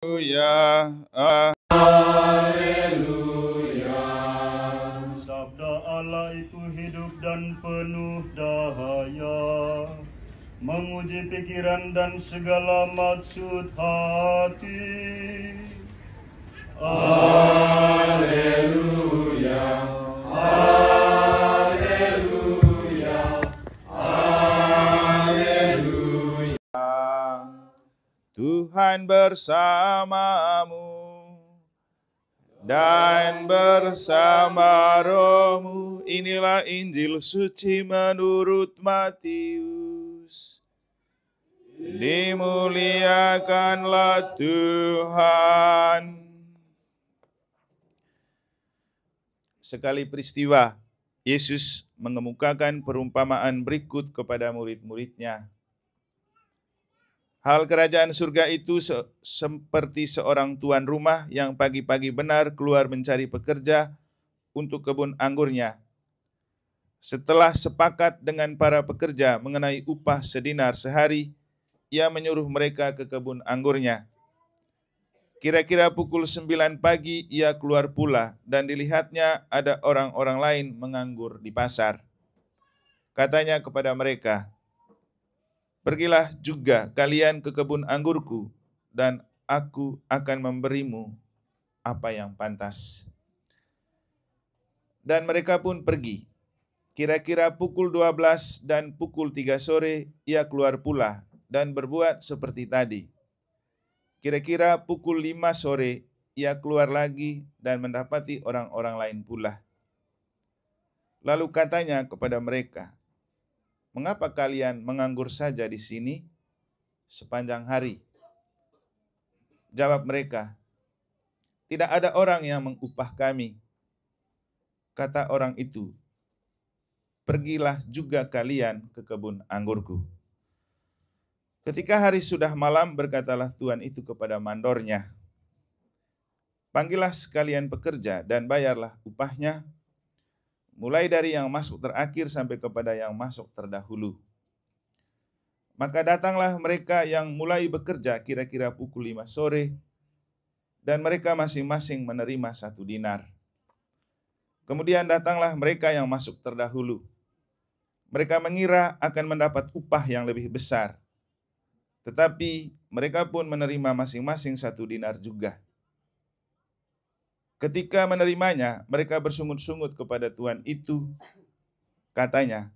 Haleluya. Sabda Allah itu hidup dan penuh daya, menguji pikiran dan segala maksud hati. Haleluya. Haleluya. Haleluya. Tuhan bersamamu dan bersama rohmu. Inilah Injil suci menurut Matius. Dimuliakanlah Tuhan. Sekali peristiwa, Yesus mengemukakan perumpamaan berikut kepada murid-muridnya. Hal kerajaan surga itu seperti seorang tuan rumah yang pagi-pagi benar keluar mencari pekerja untuk kebun anggurnya. Setelah sepakat dengan para pekerja mengenai upah sedinar sehari, ia menyuruh mereka ke kebun anggurnya. Kira-kira pukul 9 pagi ia keluar pula dan dilihatnya ada orang-orang lain menganggur di pasar. Katanya kepada mereka, "Pergilah juga kalian ke kebun anggurku, dan aku akan memberimu apa yang pantas." Dan mereka pun pergi. Kira-kira pukul 12 dan pukul 3 sore ia keluar pula dan berbuat seperti tadi. Kira-kira pukul 5 sore ia keluar lagi dan mendapati orang-orang lain pula. Lalu katanya kepada mereka, "Mengapa kalian menganggur saja di sini sepanjang hari?" Jawab mereka, "Tidak ada orang yang mengupah kami." Kata orang itu, "Pergilah juga kalian ke kebun anggurku." Ketika hari sudah malam, berkatalah tuan itu kepada mandornya, "Panggillah sekalian pekerja dan bayarlah upahnya, mulai dari yang masuk terakhir sampai kepada yang masuk terdahulu." Maka datanglah mereka yang mulai bekerja kira-kira pukul 5 sore, dan mereka masing-masing menerima 1 dinar. Kemudian datanglah mereka yang masuk terdahulu. Mereka mengira akan mendapat upah yang lebih besar, tetapi mereka pun menerima masing-masing 1 dinar juga. Ketika menerimanya, mereka bersungut-sungut kepada tuan itu. Katanya,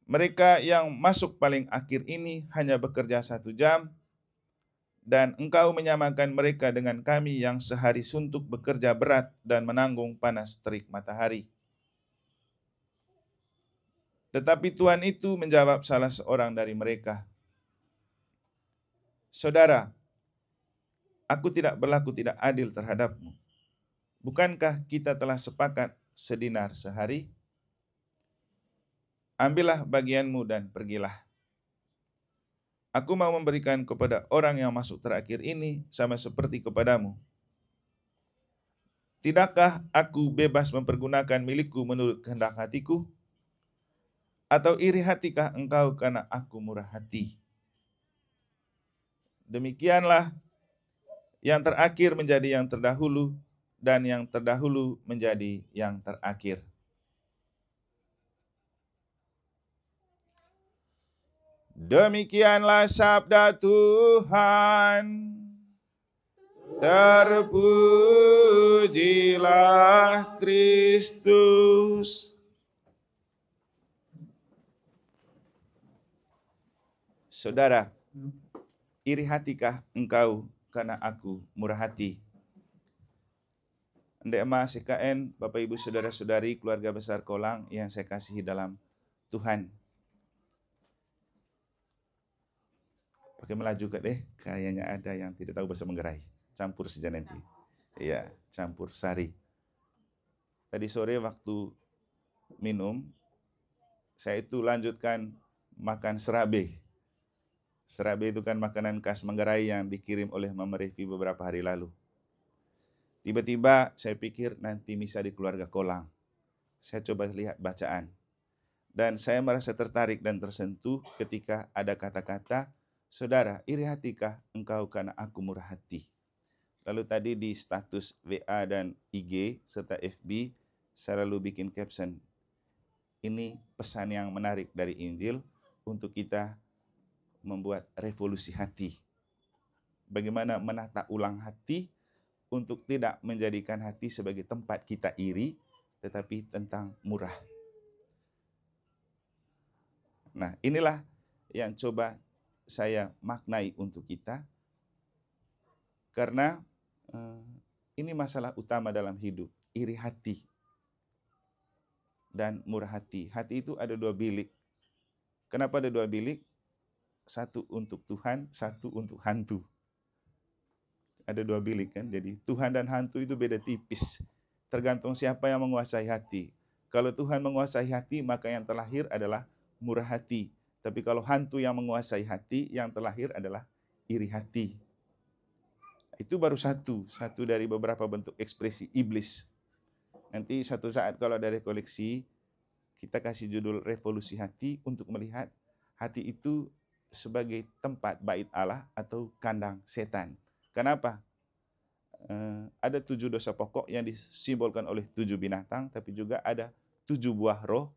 "Mereka yang masuk paling akhir ini hanya bekerja 1 jam, dan engkau menyamakan mereka dengan kami yang sehari suntuk bekerja berat dan menanggung panas terik matahari." Tetapi tuan itu menjawab salah seorang dari mereka, "Saudara, aku tidak berlaku tidak adil terhadapmu. Bukankah kita telah sepakat sedinar sehari? Ambillah bagianmu dan pergilah. Aku mau memberikan kepada orang yang masuk terakhir ini sama seperti kepadamu. Tidakkah aku bebas mempergunakan milikku menurut kehendak hatiku? Atau iri hatikah engkau karena aku murah hati?" Demikianlah yang terakhir menjadi yang terdahulu, dan yang terdahulu menjadi yang terakhir. Demikianlah sabda Tuhan. Terpujilah Kristus. Saudara, iri hatikah engkau karena aku murah hati? NDMA CKN, Bapak Ibu Saudara-saudari, keluarga besar Kolang yang saya kasihi dalam Tuhan. Pakai melaju ke deh, kayaknya ada yang tidak tahu bahasa Manggarai. Campur saja nanti. Iya, campur sari. Tadi sore waktu minum, saya itu lanjutkan makan serabe. Serabe itu kan makanan khas Manggarai yang dikirim oleh Mama Revi beberapa hari lalu. Tiba-tiba saya pikir nanti misa di keluarga Kolang. Saya coba lihat bacaan. Dan saya merasa tertarik dan tersentuh ketika ada kata-kata Saudara, iri hatikah engkau karena aku murah hati? Lalu tadi di status WA dan IG serta FB, saya lalu bikin caption. Ini pesan yang menarik dari Injil untuk kita membuat revolusi hati. Bagaimana menata ulang hati untuk tidak menjadikan hati sebagai tempat kita iri, tetapi tentang murah. Nah, inilah yang coba saya maknai untuk kita, karena ini masalah utama dalam hidup, iri hati dan murah hati. Hati itu ada 2 bilik. Kenapa ada 2 bilik? Satu untuk Tuhan, satu untuk hantu. Ada 2 bilik kan, jadi Tuhan dan hantu itu beda tipis. Tergantung siapa yang menguasai hati. Kalau Tuhan menguasai hati, maka yang terlahir adalah murah hati. Tapi kalau hantu yang menguasai hati, yang terlahir adalah iri hati. Itu baru satu dari beberapa bentuk ekspresi iblis. Nanti suatu saat kalau ada rekoleksi, kita kasih judul revolusi hati untuk melihat hati itu sebagai tempat bait Allah atau kandang setan. Kenapa? Ada 7 dosa pokok yang disimbolkan oleh 7 binatang, tapi juga ada 7 buah roh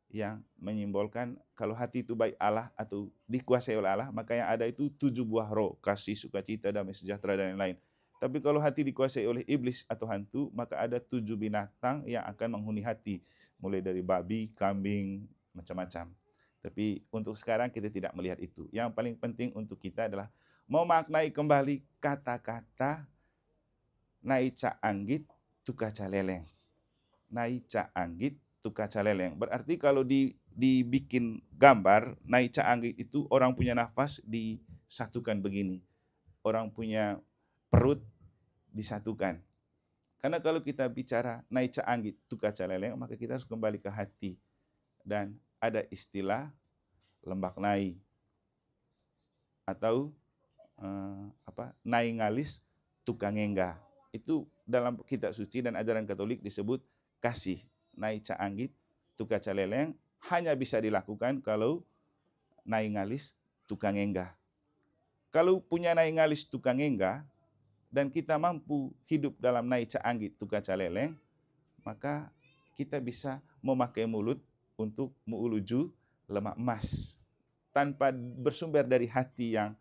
yang menyimbolkan kalau hati itu baik Allah atau dikuasai oleh Allah, maka yang ada itu 7 buah roh, kasih, sukacita, damai sejahtera, dan lain-lain. Tapi kalau hati dikuasai oleh iblis atau hantu, maka ada 7 binatang yang akan menghuni hati, mulai dari babi, kambing, macam-macam. Tapi untuk sekarang kita tidak melihat itu. Yang paling penting untuk kita adalah memaknai kembali kata-kata naica anggit tukaca leleng. Naica anggit tukaca leleng. Berarti kalau dibikin gambar, naica anggit itu orang punya nafas disatukan begini. Orang punya perut disatukan. Karena kalau kita bicara naica anggit tukaca leleng, maka kita harus kembali ke hati. Dan ada istilah lembak nai atau nai ngalis tukang engga. Itu dalam kitab suci dan ajaran Katolik disebut kasih. Naica anggit tukaca leleng hanya bisa dilakukan kalau nai ngalis tukang engga. Kalau punya nai ngalis tukang engga dan kita mampu hidup dalam naica anggit tukaca leleng, maka kita bisa memakai mulut untuk muuluju lemak emas. Tanpa bersumber dari hati yang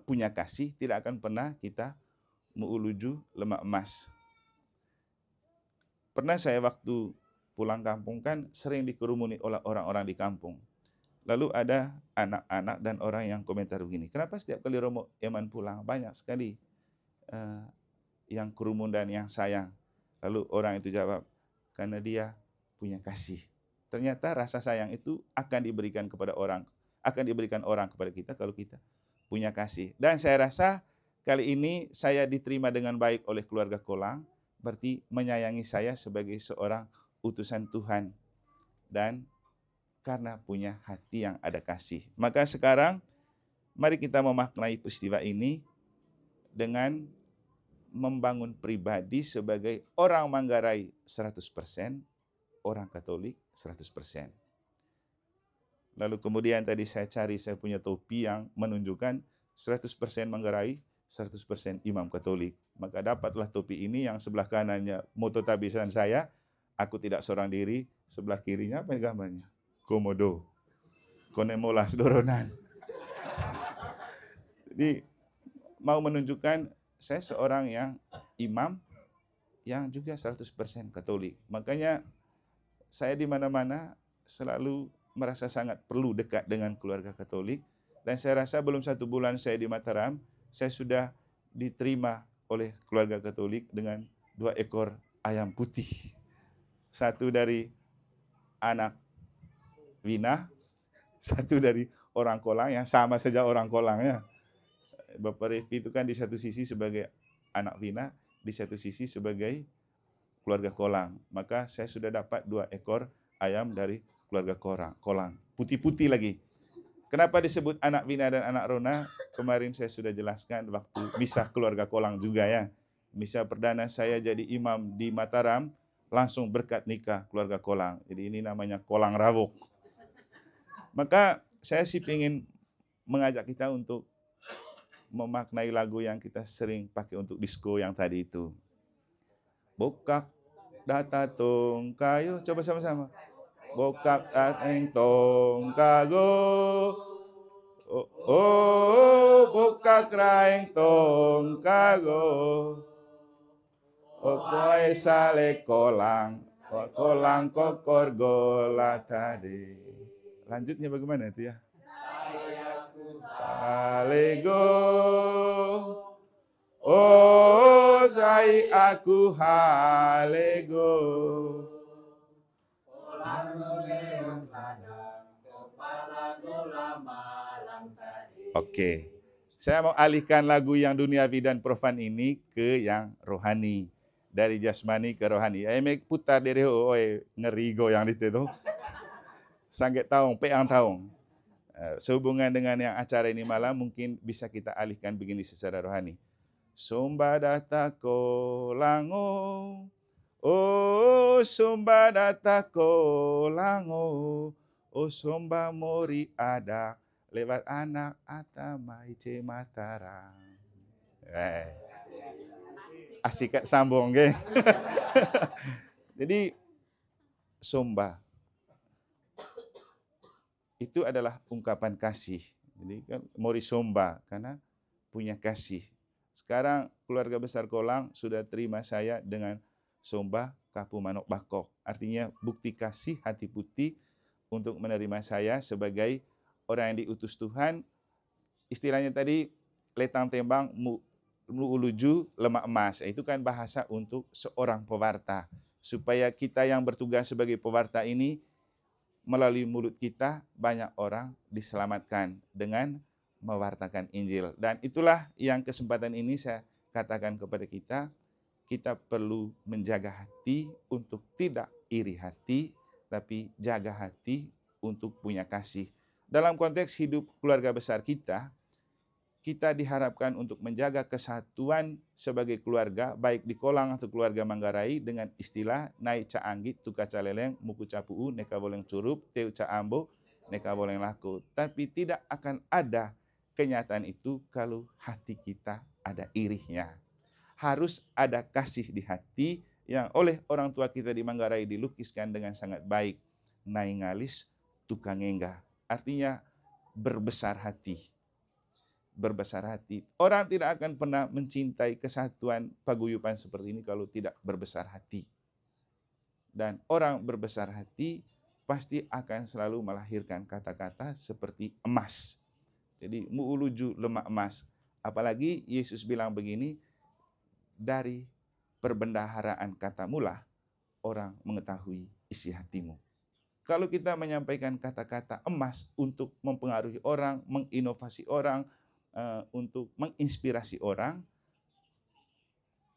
punya kasih, tidak akan pernah kita muuluju lemak emas. Pernah saya waktu pulang kampung kan sering dikerumuni oleh orang-orang di kampung. Lalu ada anak-anak dan orang yang komentar begini, kenapa setiap kali Romo Eman pulang banyak sekali yang kerumun dan yang sayang. Lalu orang itu jawab, karena dia punya kasih. Ternyata rasa sayang itu akan diberikan orang kepada kita kalau kita punya kasih. Dan saya rasa kali ini saya diterima dengan baik oleh keluarga Kolang, berarti menyayangi saya sebagai seorang utusan Tuhan dan karena punya hati yang ada kasih. Maka sekarang mari kita memaknai peristiwa ini dengan membangun pribadi sebagai orang Manggarai 100%, orang Katolik 100%. Lalu kemudian tadi saya punya topi yang menunjukkan 100% Manggarai, 100% Imam Katolik. Maka dapatlah topi ini yang sebelah kanannya moto tabisan saya, aku tidak seorang diri, sebelah kirinya apa gambarnya? Komodo. Konemolas doronan. Jadi mau menunjukkan saya seorang yang imam yang juga 100% Katolik. Makanya saya di mana-mana selalu merasa sangat perlu dekat dengan keluarga Katolik. Dan saya rasa belum 1 bulan saya di Mataram, saya sudah diterima oleh keluarga Katolik dengan 2 ekor ayam putih. Satu dari anak Wina, satu dari orang Kolang yang sama saja orang Kolangnya. Bapak Revi itu kan di satu sisi sebagai anak Wina, di satu sisi sebagai keluarga Kolang. Maka saya sudah dapat 2 ekor ayam dari keluarga Kolang. Putih-putih lagi. Kenapa disebut anak Wina dan anak Rona? Kemarin saya sudah jelaskan waktu misah keluarga Kolang juga ya. Misah perdana saya jadi imam di Mataram, langsung berkat nikah keluarga Kolang. Jadi ini namanya Kolang Rawok. Maka saya sih ingin mengajak kita untuk memaknai lagu yang kita sering pakai untuk disco yang tadi itu. Bokak data tong kayo, coba sama-sama. Bokak dateng tong kago. Oh, oh bokak raeng tong kago. Okoe sale kolang, kolang kokor gola tadi. Lanjutnya bagaimana itu ya? Salego, oh sai aku halego. Oke, saya mau alihkan lagu yang duniawi dan profan ini ke yang rohani. Dari jasmani ke rohani. Mek putar dari ngerigo yang itu tuh. Sangget taung, peang taung. Sehubungan dengan yang acara ini malam mungkin bisa kita alihkan begini secara rohani. Somba data ko lango, oh somba data ko lango, oh somba mori ada lewat anak atamai ce Mataram. Asik sambung ke. Jadi somba itu adalah ungkapan kasih. Jadi kan mori somba karena punya kasih. Sekarang keluarga besar Kolang sudah terima saya dengan somba kapu manok bakok. Artinya bukti kasih hati putih untuk menerima saya sebagai orang yang diutus Tuhan. Istilahnya tadi letang tembang uluju lemak emas. Itu kan bahasa untuk seorang pewarta. Supaya kita yang bertugas sebagai pewarta ini melalui mulut kita banyak orang diselamatkan dengan mewartakan Injil. Dan itulah yang kesempatan ini saya katakan kepada kita, kita perlu menjaga hati untuk tidak iri hati, tapi jaga hati untuk punya kasih. Dalam konteks hidup keluarga besar kita, kita diharapkan untuk menjaga kesatuan sebagai keluarga, baik di Kolang atau keluarga Manggarai dengan istilah nai ca anggit, tuka ca leleng, muku ca puu, neka boleng curup, teu ca ambo, neka boleng laku. Tapi tidak akan ada kenyataan itu kalau hati kita ada irihnya. Harus ada kasih di hati yang oleh orang tua kita di Manggarai dilukiskan dengan sangat baik. Nai ngalis, tukang enggah. Artinya berbesar hati. Berbesar hati. Orang tidak akan pernah mencintai kesatuan paguyuban seperti ini kalau tidak berbesar hati. Dan orang berbesar hati pasti akan selalu melahirkan kata-kata seperti emas. Jadi muuluju lemak emas. Apalagi Yesus bilang begini, dari perbendaharaan katamulah orang mengetahui isi hatimu. Kalau kita menyampaikan kata-kata emas untuk mempengaruhi orang, menginovasi orang, untuk menginspirasi orang,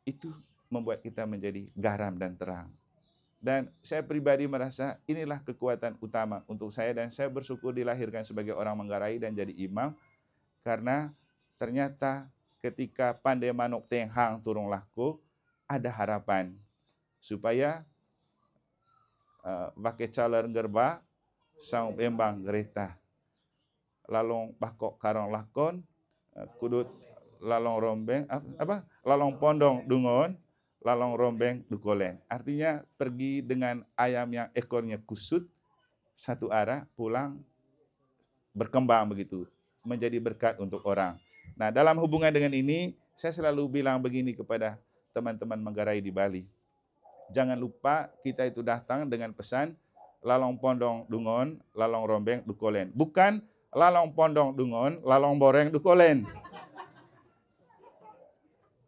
itu membuat kita menjadi garam dan terang. Dan saya pribadi merasa inilah kekuatan utama untuk saya, dan saya bersyukur dilahirkan sebagai orang Manggarai dan jadi imam, karena ternyata ketika pandai manuk tenghang turung laku, ada harapan supaya wake calar gerba saung embang gereta lalong bakok karong lakon kudut lalong rombeng lalong pondong dungon lalong rombeng dukolen. Artinya pergi dengan ayam yang ekornya kusut satu arah, pulang berkembang begitu, menjadi berkat untuk orang. Nah, dalam hubungan dengan ini saya selalu bilang begini kepada teman-teman Manggarai di Bali. Jangan lupa kita itu datang dengan pesan lalong pondong dungon, lalong rombeng dukolen. Bukan lalong pondong dungon, lalong boreng dukolen.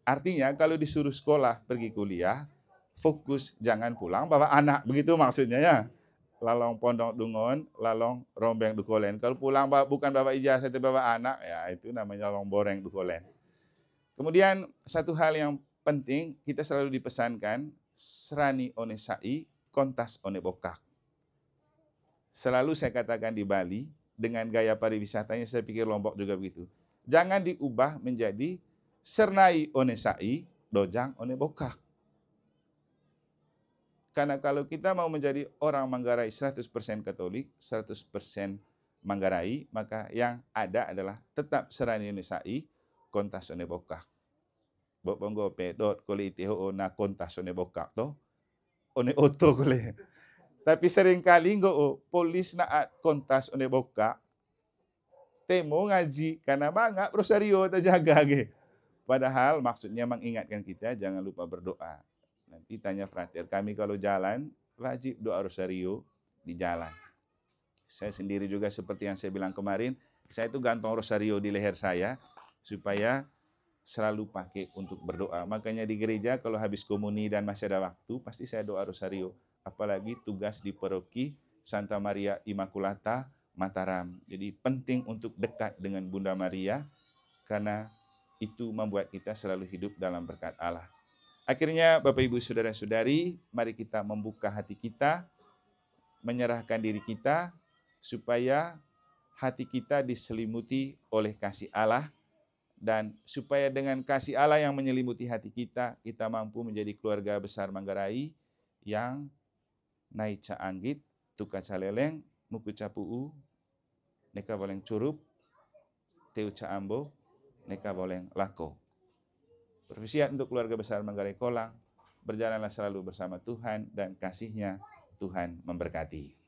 Artinya kalau disuruh sekolah pergi kuliah, fokus jangan pulang bawa anak, begitu maksudnya ya. Lalong pondong dungon, lalong rombeng dukolen. Kalau pulang bukan bawa ijazah tapi bawa anak, ya itu namanya lalong boreng dukolen. Kemudian satu hal yang penting, kita selalu dipesankan serani one sai, kontas one bokak. Selalu saya katakan di Bali, dengan gaya pariwisatanya saya pikir Lombok juga begitu. Jangan diubah menjadi sernai one sai, dojang one bokak. Karena kalau kita mau menjadi orang Manggarai 100% Katolik, 100% Manggarai, maka yang ada adalah tetap serani nesai kontas one bokak. Bok bonggo pedot kole itiho na kontas one bokak to. One oto kole. Tapi seringkali nggo polis naat kontas one bokak. Temo ngaji karena mangga rosario terjaga ge. Padahal maksudnya mengingatkan kita jangan lupa berdoa. Nanti tanya frater, kami kalau jalan wajib doa rosario di jalan. Saya sendiri juga seperti yang saya bilang kemarin, saya itu gantung rosario di leher saya supaya selalu pakai untuk berdoa. Makanya di gereja kalau habis komuni dan masih ada waktu, pasti saya doa rosario. Apalagi tugas di paroki Santa Maria Immaculata Mataram. Jadi penting untuk dekat dengan Bunda Maria karena itu membuat kita selalu hidup dalam berkat Allah. Akhirnya Bapak Ibu Saudara-saudari, mari kita membuka hati kita, menyerahkan diri kita, supaya hati kita diselimuti oleh kasih Allah, dan supaya dengan kasih Allah yang menyelimuti hati kita, kita mampu menjadi keluarga besar Manggarai yang naik ca anggit, tuka ca leleng, muku ca puu, neka boleng curup, teu ca ambo, neka boleng lako. Berwasiat untuk keluarga besar Manggarai Kolang, berjalanlah selalu bersama Tuhan dan kasih-Nya Tuhan memberkati.